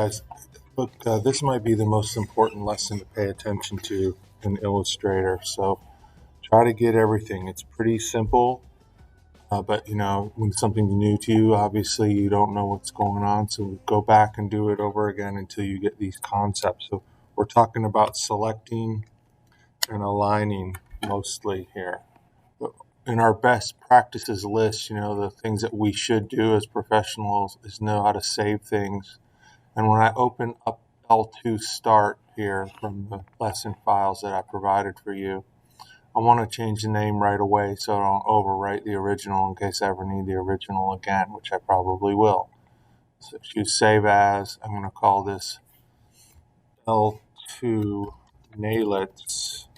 Guys, look, this might be the most important lesson to pay attention to in Illustrator. So try to get everything. It's pretty simple, but when something's new to you, obviously you don't know what's going on. So go back and do it over again until you get these concepts. So we're talking about selecting and aligning mostly here. In our best practices list, the things that we should do as professionals is know how to save things. And when I open up L2 Start here from the lesson files that I provided for you, I want to change the name right away so I don't overwrite the original in case I ever need the original again, which I probably will. So choose Save As. I'm going to call this L2 Nailets.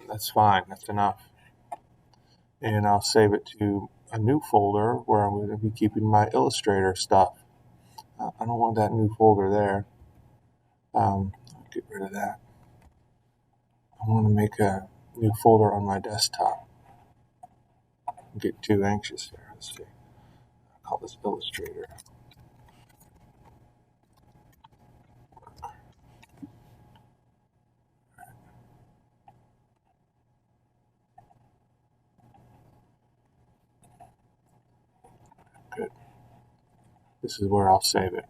That's fine. That's enough. And I'll save it to a new folder where I'm going to be keeping my Illustrator stuff. I don't want that new folder there. I'll get rid of that. I want to make a new folder on my desktop. I'm getting too anxious there. Let's see. I'll call this Illustrator. Good. This is where I'll save it.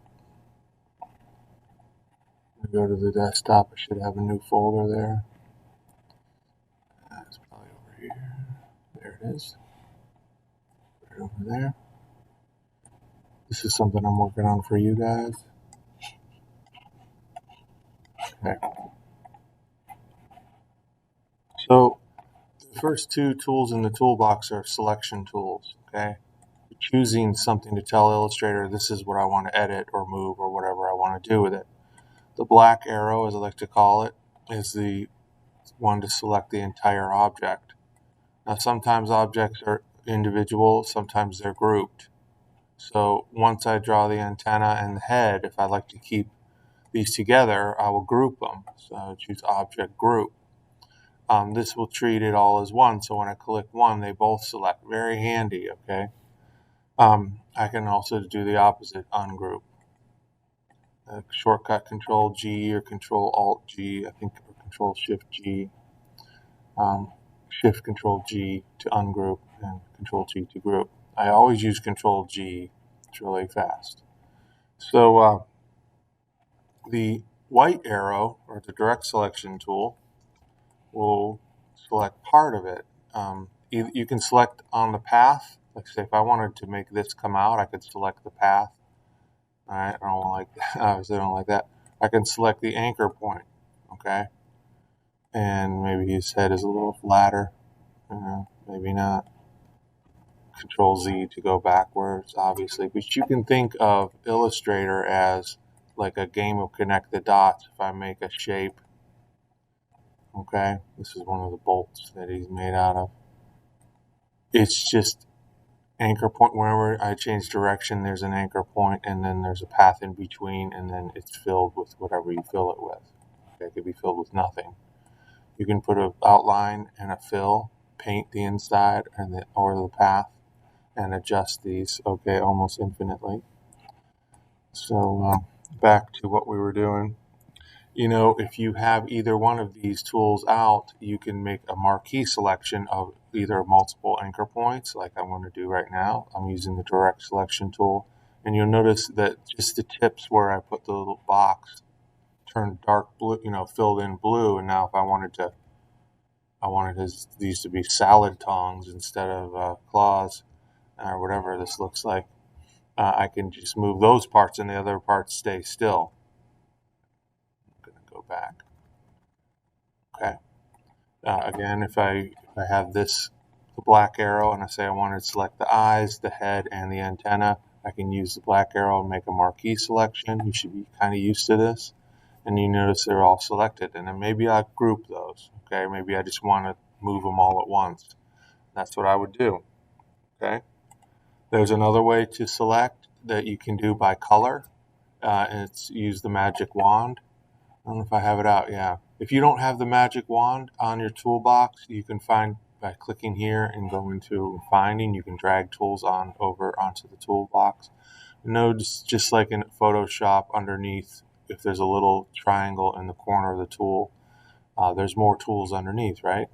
I go to the desktop. I should have a new folder there. It's probably over here. There it is. Right over there. This is something I'm working on for you guys. Okay. So the first two tools in the toolbox are selection tools. Okay. Choosing something to tell Illustrator this is what I want to edit or move or whatever I want to do with it. The black arrow, as I like to call it, is the one to select the entire object. Now, sometimes objects are individual, sometimes they're grouped. So once I draw the antenna and the head, if I like to keep these together, I will group them. So I'll choose Object Group. This will treat it all as one. So when I click one, they both select. Very handy, okay? I can also do the opposite, ungroup. Shortcut Control G or Control Alt G, I think, or Control Shift G. Shift Control G to ungroup and Control G to group. I always use Control G. It's really fast. So the white arrow, or the direct selection tool, will select part of it. You can select on the path. Like, say, if I wanted to make this come out, I could select the path. All right, I don't like that. Obviously, I don't like that. I can select the anchor point, okay? And maybe his head is a little flatter. Maybe not. Control Z to go backwards, obviously. But you can think of Illustrator as like a game of connect the dots. If I make a shape, okay, this is one of the bolts that he's made out of. It's just anchor point. Whenever I change direction, there's an anchor point, and then there's a path in between, and then it's filled with whatever you fill it with. Okay, it could be filled with nothing. You can put an outline and a fill, paint the inside or the path, and adjust these, okay, almost infinitely. So back to what we were doing. If you have either one of these tools out, you can make a marquee selection of either multiple anchor points, like I'm going to do right now. I'm using the direct selection tool. And you'll notice that just the tips where I put the little box turned dark blue, filled in blue. And now if I wanted these to be salad tongs instead of claws or whatever this looks like, I can just move those parts and the other parts stay still. I'm going to go back. Okay. Again, if I have the black arrow and I say I want to select the eyes, the head, and the antenna, I can use the black arrow and make a marquee selection. You should be kind of used to this. And you notice they're all selected. And then maybe I'll group those. Okay, maybe I just want to move them all at once. That's what I would do. Okay. There's another way to select that you can do by color. And it's use the magic wand. I don't know if I have it out. Yeah. If you don't have the magic wand on your toolbox, you can find by clicking here and going to finding, you can drag tools over onto the toolbox. Notice just like in Photoshop underneath, if there's a little triangle in the corner of the tool, there's more tools underneath, right?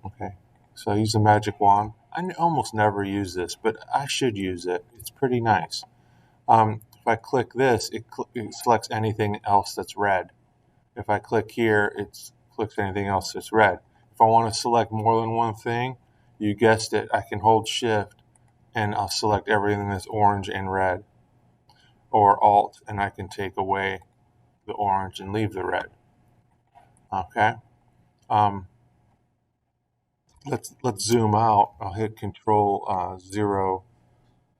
Okay, so I use the magic wand. I almost never use this, but I should use it. It's pretty nice. If I click this, it selects anything else that's red. If I click here, it clicks anything else that's red. If I want to select more than one thing, you guessed it, I can hold Shift and I'll select everything that's orange and red, or Alt and I can take away the orange and leave the red. Okay. Um, let's zoom out. I'll hit Control 0.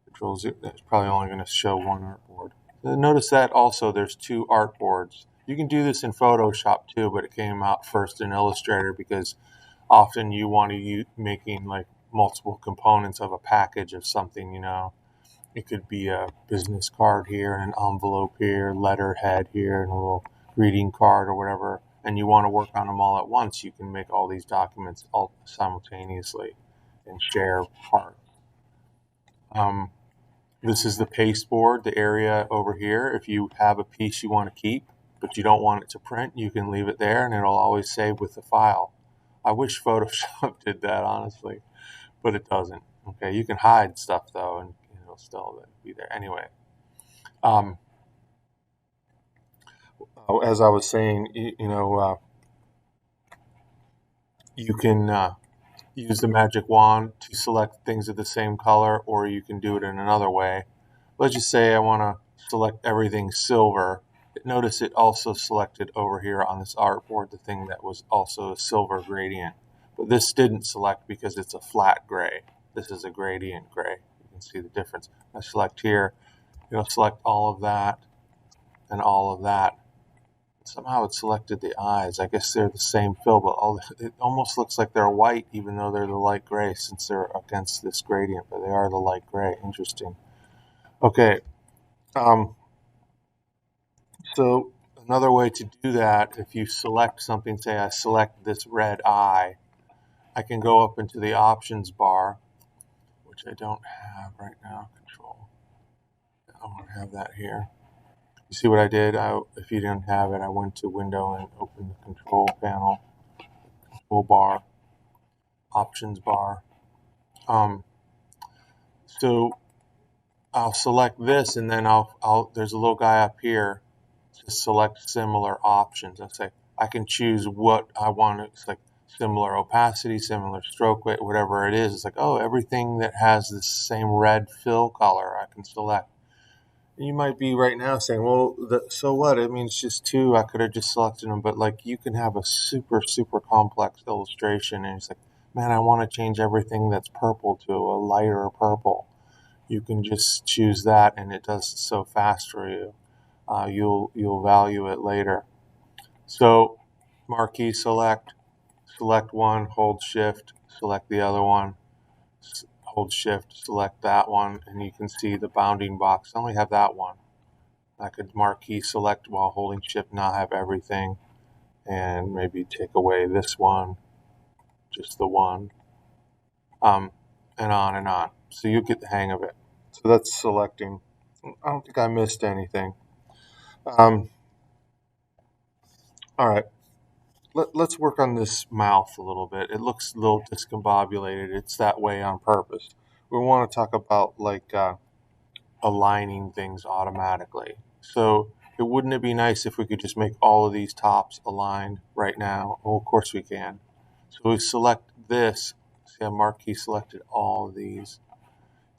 Control 0. That's probably only going to show one artboard. Notice that also there's two artboards. You can do this in Photoshop too, but it came out first in Illustrator because often you want to use making like multiple components of a package of something. It could be a business card here, an envelope here, letterhead here, and a little greeting card or whatever, and you want to work on them all at once. You can make all these documents all simultaneously and share parts. This is the pasteboard, the area over here. If you have a piece you want to keep, but you don't want it to print, you can leave it there and it'll always save with the file. I wish Photoshop did that, honestly, but it doesn't. Okay, you can hide stuff though, and it'll still be there. Anyway, as I was saying, you can use the magic wand to select things of the same color, or you can do it in another way. Let's just say I want to select everything silver. Notice it also selected over here on this artboard the thing that was also a silver gradient. But this didn't select because it's a flat gray. This is a gradient gray. You can see the difference. I select here, select all of that and all of that. Somehow it selected the eyes. I guess they're the same fill, but it almost looks like they're white even though they're the light gray since they're against this gradient, but they are the light gray. Interesting. Okay. So another way to do that, if you select something, say I select this red eye, I can go up into the options bar, which I don't have right now. Control. I want to have that here. You see what I did? If you didn't have it, I went to Window and opened the control panel, control bar, options bar. So I'll select this, and then there's a little guy up here to select similar options. I say I can choose what I want. It's like similar opacity, similar stroke weight, whatever it is. It's like, oh, everything that has the same red fill color I can select. You might be right now saying, well, so what? I mean, it's just two. I could have just selected them. But like, you can have a super, super complex illustration. And it's like, man, I want to change everything that's purple to a lighter purple. You can just choose that, and it does it so fast for you. You'll value it later. So, marquee select one, hold shift, select the other one, hold shift, select that one, and you can see the bounding box. I only have that one. I could marquee select while holding shift, not have everything, and maybe take away this one, just the one, and on and on. So you get the hang of it. So that's selecting. I don't think I missed anything. All right. Let's work on this mouth a little bit. It looks a little discombobulated. It's that way on purpose. We want to talk about like aligning things automatically. So wouldn't it be nice if we could just make all of these tops aligned right now? Well, of course we can. So we select this. See, I marquee selected all of these.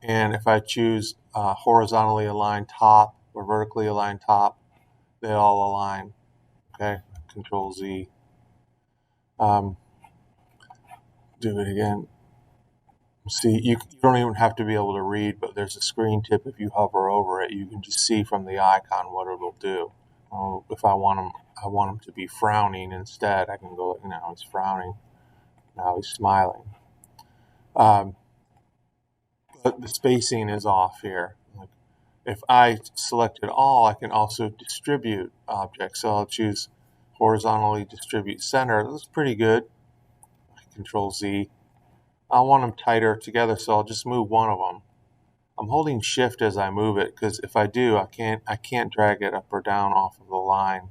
And if I choose horizontally aligned top or vertically aligned top, they all align. Okay, Control Z. Do it again. See, you don't even have to be able to read, but there's a screen tip. If you hover over it, you can just see from the icon what it'll do. If I want him to be frowning instead, I can go, he's frowning. Now he's smiling. But the spacing is off here. Like, if I selected all, I can also distribute objects. So I'll choose horizontally distribute center. That's pretty good. Control Z. I want them tighter together, so I'll just move one of them. I'm holding shift as I move it, because if I do, I can't drag it up or down off of the line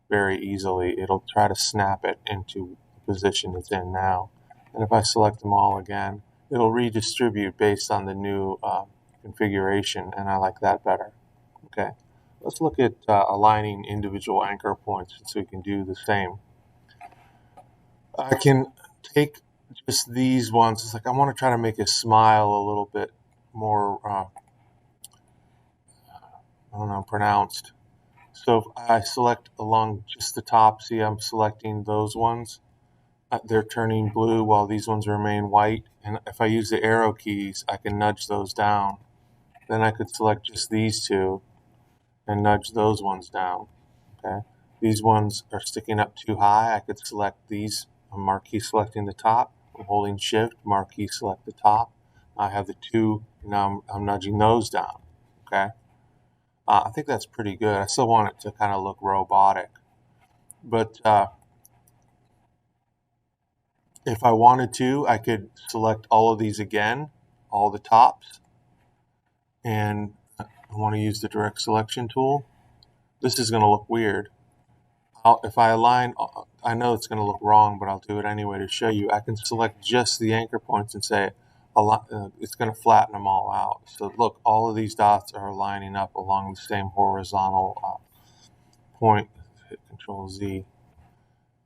very easily. It'll try to snap it into the position it's in now. And if I select them all again, it'll redistribute based on the new configuration, and I like that better. Okay, let's look at aligning individual anchor points so we can do the same. I can take just these ones. It's like I want to try to make it smile a little bit more, I don't know, pronounced. So if I select along just the top, see I'm selecting those ones. They're turning blue while these ones remain white. And if I use the arrow keys, I can nudge those down. Then I could select just these two and nudge those ones down. Okay. These ones are sticking up too high. I could select these. I'm marquee selecting the top. I'm holding shift, marquee select the top. I have the two. Now I'm nudging those down. Okay. I think that's pretty good. I still want it to kind of look robotic. But if I wanted to, I could select all of these again, all the tops. And I want to use the direct selection tool. This is going to look weird. If I align, I know it's going to look wrong, but I'll do it anyway to show you. I can select just the anchor points and say it's going to flatten them all out. So look, all of these dots are lining up along the same horizontal point. Hit Control Z.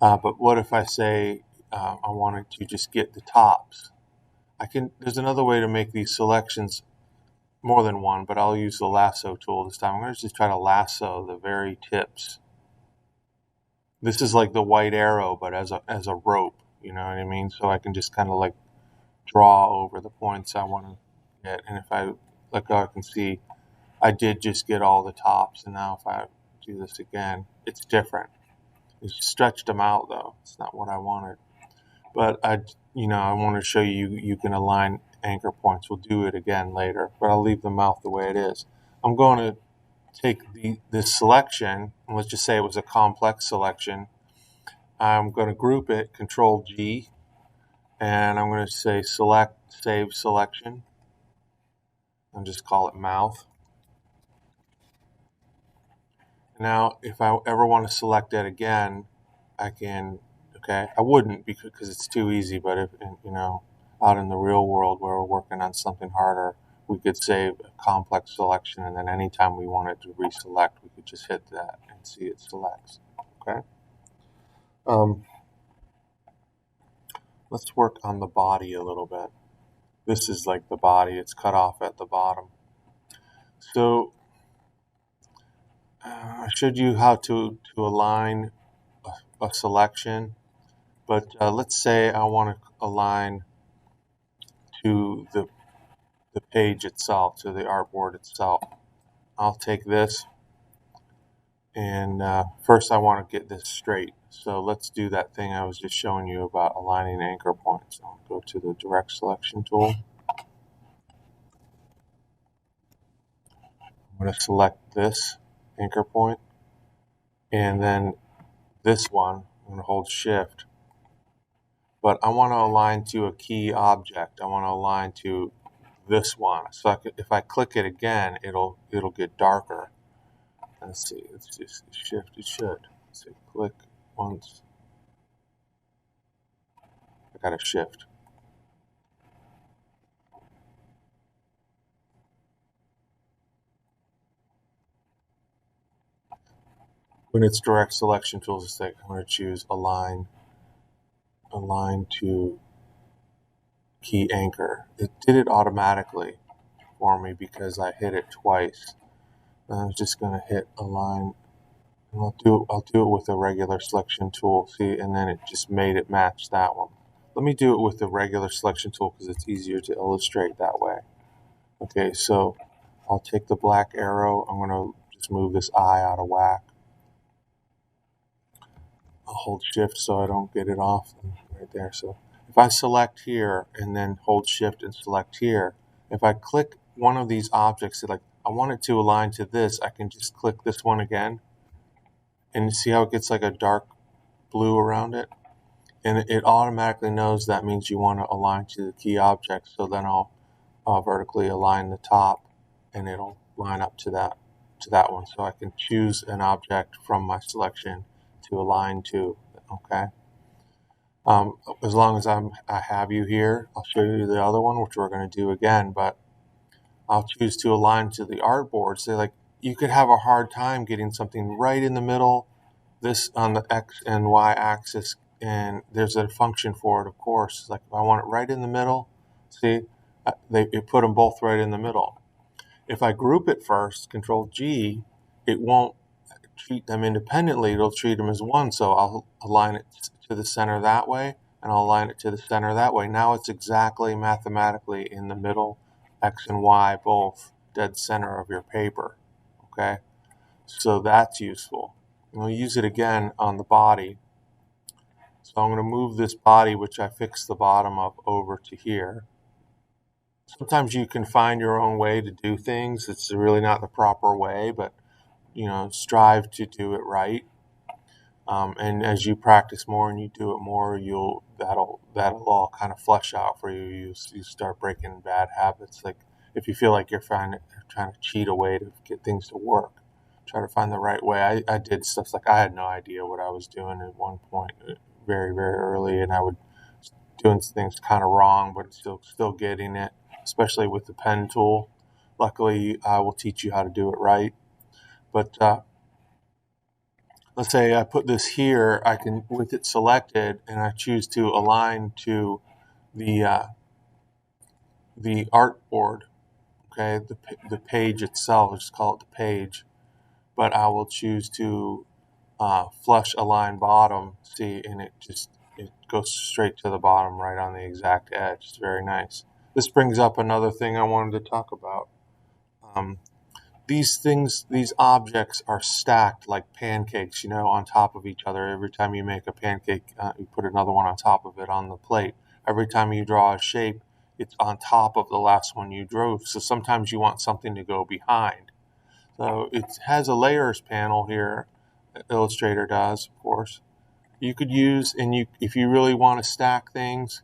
But what if I say I wanted to just get the tops? There's another way to make these selections, more than one, but I'll use the lasso tool this time. I'm going to just try to lasso the very tips. This is like the white arrow, but as a rope, you know what I mean? So I can just kind of like draw over the points I want to get. And if I look, I can see I did just get all the tops. And now if I do this again, it's different. It's stretched them out though. It's not what I wanted. But I want to show you can align anchor points. We'll do it again later, but I'll leave the mouth the way it is. I'm going to take this selection, and let's just say it was a complex selection. I'm going to group it, Control G, and I'm going to say select, save selection, and just call it mouth. Now, if I ever want to select it again, I can. Okay, I wouldn't because it's too easy. But if out in the real world where we're working on something harder, we could save a complex selection, and then anytime we wanted to reselect, we could just hit that and see it selects. Okay. Let's work on the body a little bit. This is like the body; it's cut off at the bottom. So I showed you how to align a selection, but let's say I want to align to the page itself, to the artboard itself. I'll take this, and first I want to get this straight. So let's do that thing I was just showing you about aligning anchor points. I'll go to the direct selection tool. I'm going to select this anchor point, and then this one. I'm going to hold shift, but I want to align to a key object. I want to align to this one. So if I click it again, it'll get darker. Let's see. Let's just shift. It should. So click once. I got to shift. When it's direct selection tools, it's like I'm going to choose align to key anchor. It did it automatically for me because I hit it twice. And I'm just going to hit align. And I'll do it with a regular selection tool. See, and then it just made it match that one. Let me do it with the regular selection tool because it's easier to illustrate that way. Okay, so I'll take the black arrow. I'm going to just move this eye out of whack. I'll hold shift so I don't get it off right there. So if I select here and then hold shift and select here, if I click one of these objects, like I want it to align to this, I can just click this one again and see how it gets like a dark blue around it. And it automatically knows that means you want to align to the key object. So then I'll vertically align the top, and it'll line up to that one. So I can choose an object from my selection to align to. Okay. As long as I have you here, I'll show you the other one, which we're going to do again. But I'll choose to align to the artboard. So like you could have a hard time getting something right in the middle, this on the X and Y axis, and there's a function for it, of course. Like if I want it right in the middle, see, it put them both right in the middle. If I group it first, Control G, it won't treat them independently. It'll treat them as one. So I'll align it to the center that way, and I'll align it to the center that way. Now it's exactly mathematically in the middle, X and Y both dead center of your paper. Okay, so that's useful. And we'll use it again on the body. So I'm going to move this body, which I fixed the bottom of, over to here. Sometimes you can find your own way to do things. It's really not the proper way, but strive to do it right. And as you practice more and you do it more, that'll all kind of flesh out for you. You start breaking bad habits. Like if you feel like you're trying to cheat a way to get things to work, try to find the right way. I did stuff like I had no idea what I was doing at one point, very very early, and I would doing things kind of wrong, but still getting it, especially with the pen tool. Luckily, I will teach you how to do it right. But let's say I put this here, I can, with it selected, and I choose to align to the artboard. Okay, the page itself. Let's call it the page. But I will choose to flush align bottom. See, and it goes straight to the bottom, right on the exact edge. It's very nice. This brings up another thing I wanted to talk about. These objects are stacked like pancakes, on top of each other. Every time you make a pancake, you put another one on top of it on the plate. Every time you draw a shape, it's on top of the last one you drew. So sometimes you want something to go behind. So it has a layers panel here. Illustrator does, of course. You could use, if you really want to stack things,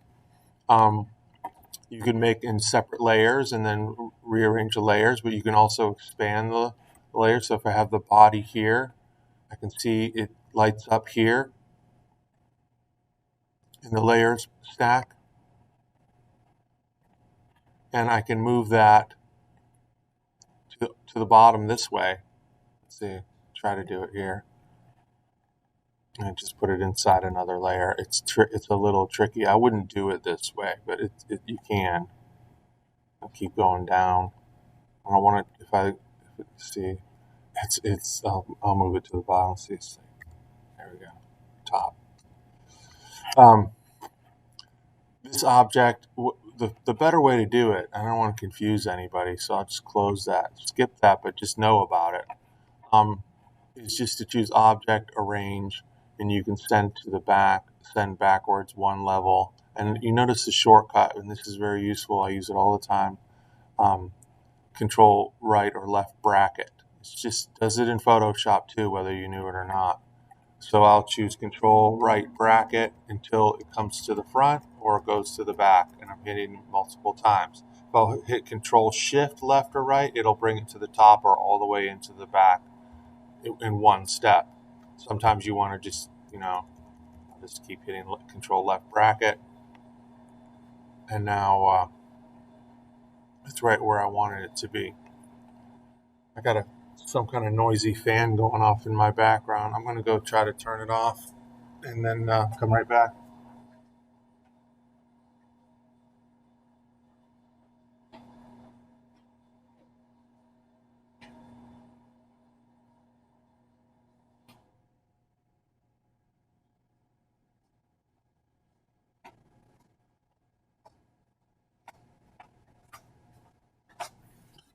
you can make in separate layers and then rearrange the layers, but you can also expand the layers. So if I have the body here, I can see it lights up here in the layers stack. And I can move that to the bottom this way. Let's see, try to do it here. And just put it inside another layer. It's a little tricky. I wouldn't do it this way, but you can. I'll keep going down. I don't want it, see, I'll move it to the bottom. See, there we go, top. This object, the better way to do it, I don't want to confuse anybody, so I'll just close that, skip that, but just know about it. Is just to choose object, arrange, and you can send backwards one level. And you notice the shortcut, and this is very useful. I use it all the time. Control right or left bracket. It just does it in Photoshop too, whether you knew it or not. So I'll choose Control right bracket until it comes to the front or it goes to the back, and I'm hitting multiple times. If I'll hit Control Shift left or right, it'll bring it to the top or all the way into the back in one step. Sometimes you want to just keep hitting Control left bracket, and now it's right where I wanted it to be. I got some kind of noisy fan going off in my background. I'm going to go try to turn it off and then come right back.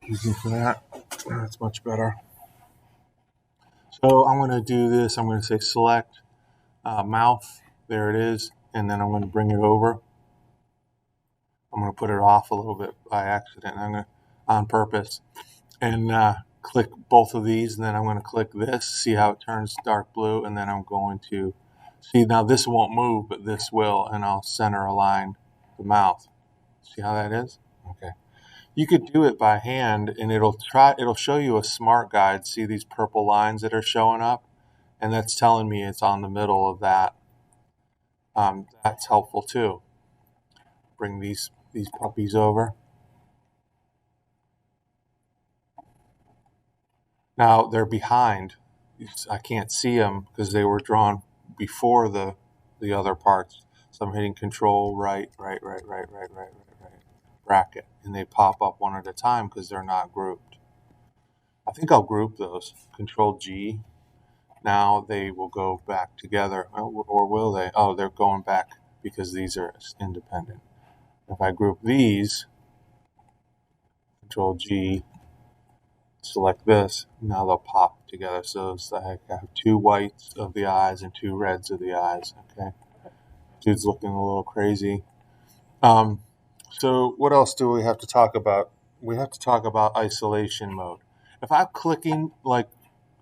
Excuse me for that. That's much better. So I'm going to do this. I'm going to say select mouth. There it is. And then I'm going to bring it over. I'm going to put it off a little bit by accident. I'm going to, on purpose, and click both of these. And then I'm going to click this. See how it turns dark blue. And then I'm going to see, now this won't move, but this will. And I'll center align the mouth. See how that is? Okay. You could do it by hand, and it'll show you a smart guide. See these purple lines that are showing up, and that's telling me it's on the middle of that. That's helpful too. Bring these puppies over. Now they're behind. I can't see them because they were drawn before the other parts. So I'm hitting Control right, bracket, and they pop up one at a time because they're not grouped. I think I'll group those. Control G. Now they will go back together, or will they? Oh, they're going back because these are independent. If I group these, Control G, select this, now they'll pop together. So it's like I have two whites of the eyes and two reds of the eyes. Okay, dude's looking a little crazy. So what else do we have to talk about? We have to talk about isolation mode. If I'm clicking like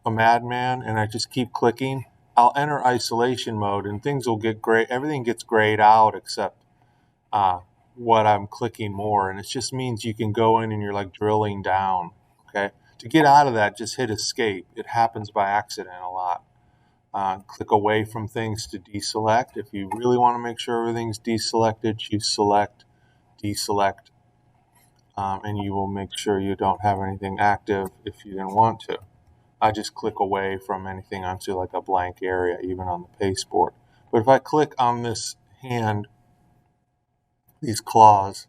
a madman and I just keep clicking, I'll enter isolation mode and things will get gray. Everything gets grayed out except what I'm clicking more. And it just means you can go in and you're like drilling down. Okay. To get out of that, just hit escape. It happens by accident a lot. Click away from things to deselect. If you really want to make sure everything's deselected, choose select, deselect, and you will make sure you don't have anything active if you didn't want to. I just click away from anything onto like a blank area, even on the pasteboard. But if I click on this hand, these claws,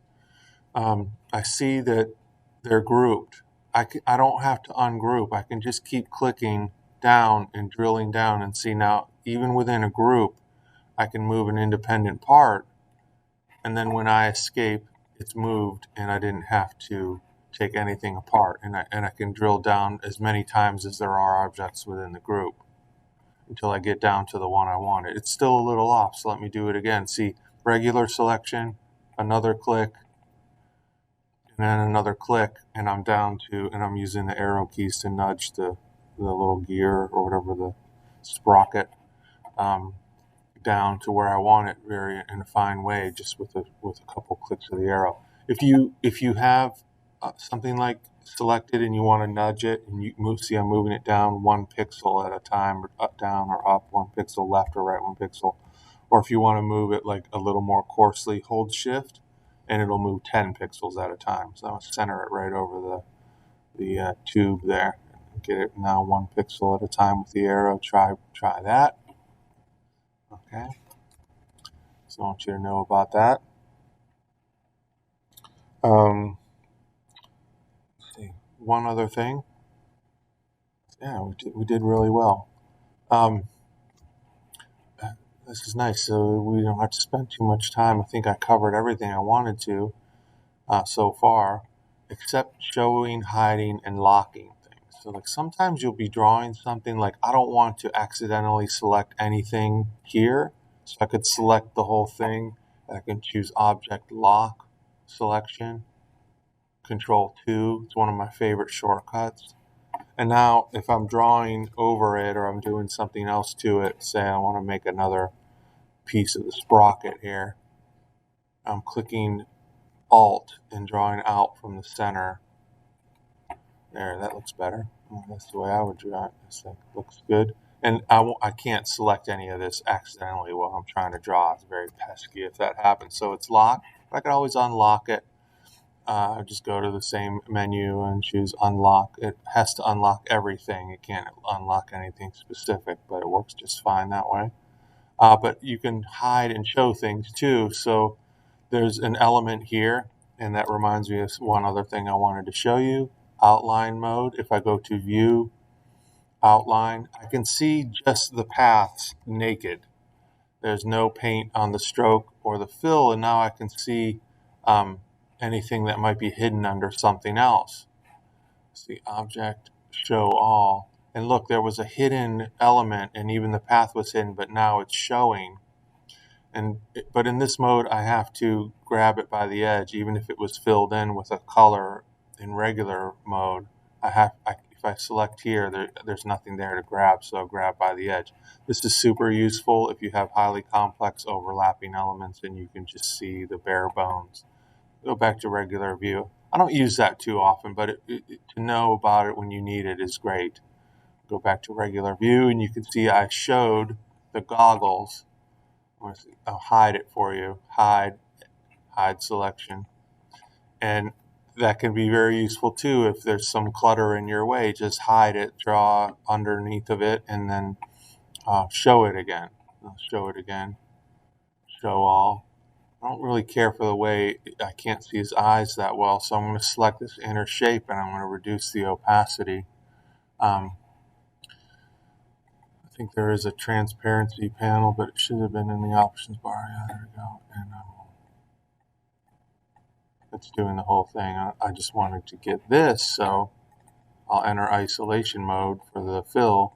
I see that they're grouped. I don't have to ungroup. I can just keep clicking down and drilling down and see now, even within a group, I can move an independent part. And then when I escape, it's moved and I didn't have to take anything apart. And I can drill down as many times as there are objects within the group until I get down to the one I wanted. It's still a little off, so let me do it again. See, regular selection, another click, and then another click, and I'm down to, and I'm using the arrow keys to nudge the little gear or whatever, the sprocket, down to where I want it very in a fine way, just with a couple clicks of the arrow. If you have something like selected and you want to nudge it and you move, see I'm moving it down 1 pixel at a time, or up, down, or up 1 pixel, left or right 1 pixel. Or if you want to move it like a little more coarsely, hold shift and it'll move 10 pixels at a time. So I'll center it right over the tube there. Get it now 1 pixel at a time with the arrow. Try that. Okay. So I want you to know about that. Let's see. One other thing. Yeah, we did really well. This is nice, so we don't have to spend too much time. I think I covered everything I wanted to so far, except showing, hiding, and locking things. So like sometimes you'll be drawing something like I don't want to accidentally select anything here, so I could select the whole thing. I can choose Object Lock Selection, Control 2. It's one of my favorite shortcuts. And now if I'm drawing over it or I'm doing something else to it, say I want to make another piece of the sprocket here, I'm clicking Alt and drawing out from the center. There, that looks better. That's the way I would draw it. This looks good. And I can't select any of this accidentally while I'm trying to draw. It's very pesky if that happens. So it's locked, but I can always unlock it. Just go to the same menu and choose unlock. It has to unlock everything. It can't unlock anything specific, but it works just fine that way. But you can hide and show things too. So there's an element here, and that reminds me of one other thing I wanted to show you. Outline mode. If I go to View, Outline, I can see just the paths naked. There's no paint on the stroke or the fill, and now I can see anything that might be hidden under something else. See Object, Show All. And look, there was a hidden element, and even the path was hidden, but now it's showing. But in this mode, I have to grab it by the edge, even if it was filled in with a color in regular mode. If I select here, there's nothing there to grab, so I'll grab by the edge. This is super useful if you have highly complex overlapping elements and you can just see the bare bones. Go back to regular view. I don't use that too often, but to know about it when you need it is great. Go back to regular view, and you can see I showed the goggles. I'll hide it for you. Hide selection. And that can be very useful too. If there's some clutter in your way, just hide it, draw underneath of it, and then show it again. I'll show it again. Show all. I don't really care for the way I can't see his eyes that well, so I'm going to select this inner shape and I'm going to reduce the opacity. I think there is a transparency panel, but it should have been in the options bar. Yeah, there we go. And it's doing the whole thing. I just wanted to get this, so I'll enter isolation mode for the fill.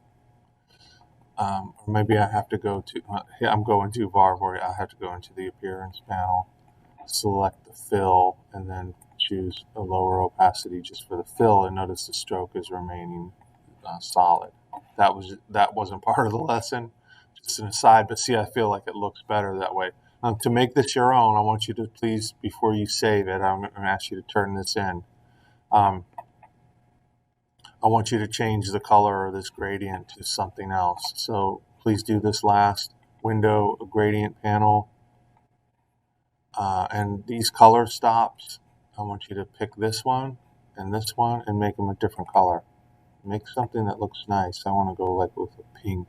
Or maybe I have to go to, I'm going to Artboard. I have to go into the appearance panel, select the fill, and then choose a lower opacity just for the fill, and notice the stroke is remaining solid. That wasn't part of the lesson, just an aside, but see, I feel like it looks better that way. To make this your own, I want you to please, before you save it, I'm going to ask you to turn this in. I want you to change the color of this gradient to something else. So please do this last. Window, gradient panel, and these color stops, I want you to pick this one and make them a different color. Make something that looks nice. I want to go like with a pink.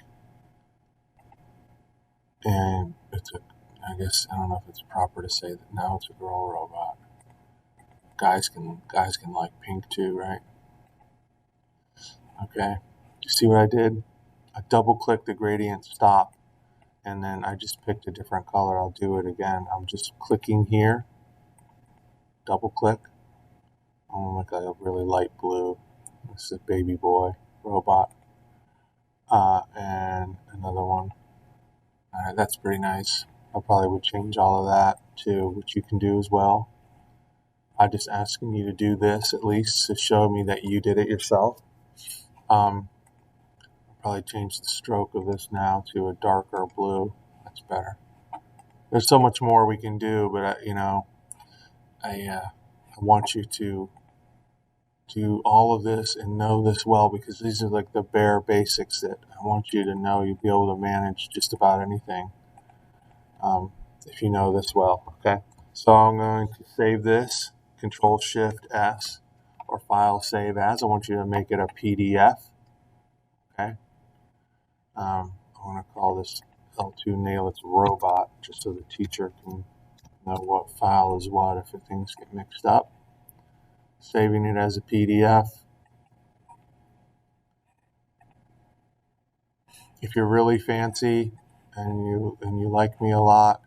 And I guess, I don't know if it's proper to say that now it's a girl robot. Guys can like pink too, right? Okay, you see what I did? I double click the gradient stop, and then I just picked a different color. I'll do it again. I'm just clicking here, double click. I'm gonna make a really light blue. This is a baby boy robot. And another one. All right, that's pretty nice. I probably would change all of that too, which you can do as well. I'm just asking you to do this at least to show me that you did it yourself. I'll probably change the stroke of this now to a darker blue. That's better. There's so much more we can do, but I want you to do all of this and know this well, because these are like the bare basics that I want you to know. You'll be able to manage just about anything if you know this well. Okay, so I'm going to save this. Control-Shift-S, or File Save As. I want you to make it a PDF. Okay. I want to call this L2 Nail It's Robot, just so the teacher can know what file is what if things get mixed up. Saving it as a PDF. If you're really fancy and you like me a lot,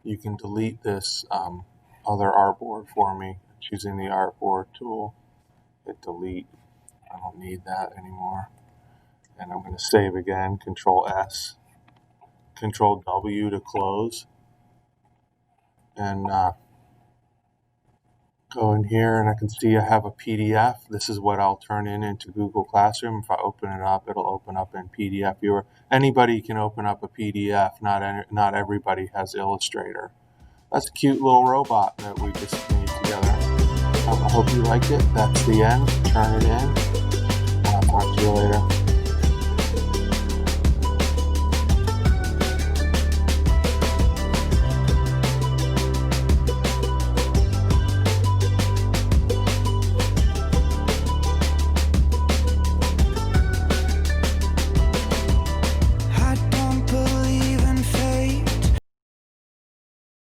you can delete this other artboard for me, choosing the artboard tool. Hit delete. I don't need that anymore. And I'm going to save again. Control S, Control W to close, and go in here, and I can see I have a PDF. This is what I'll turn into Google Classroom. If I open it up, it'll open up in PDF Viewer. Anybody can open up a PDF. Not everybody has Illustrator. That's a cute little robot that we just made together. I hope you liked it. That's the end. Turn it in. I'll talk to you later.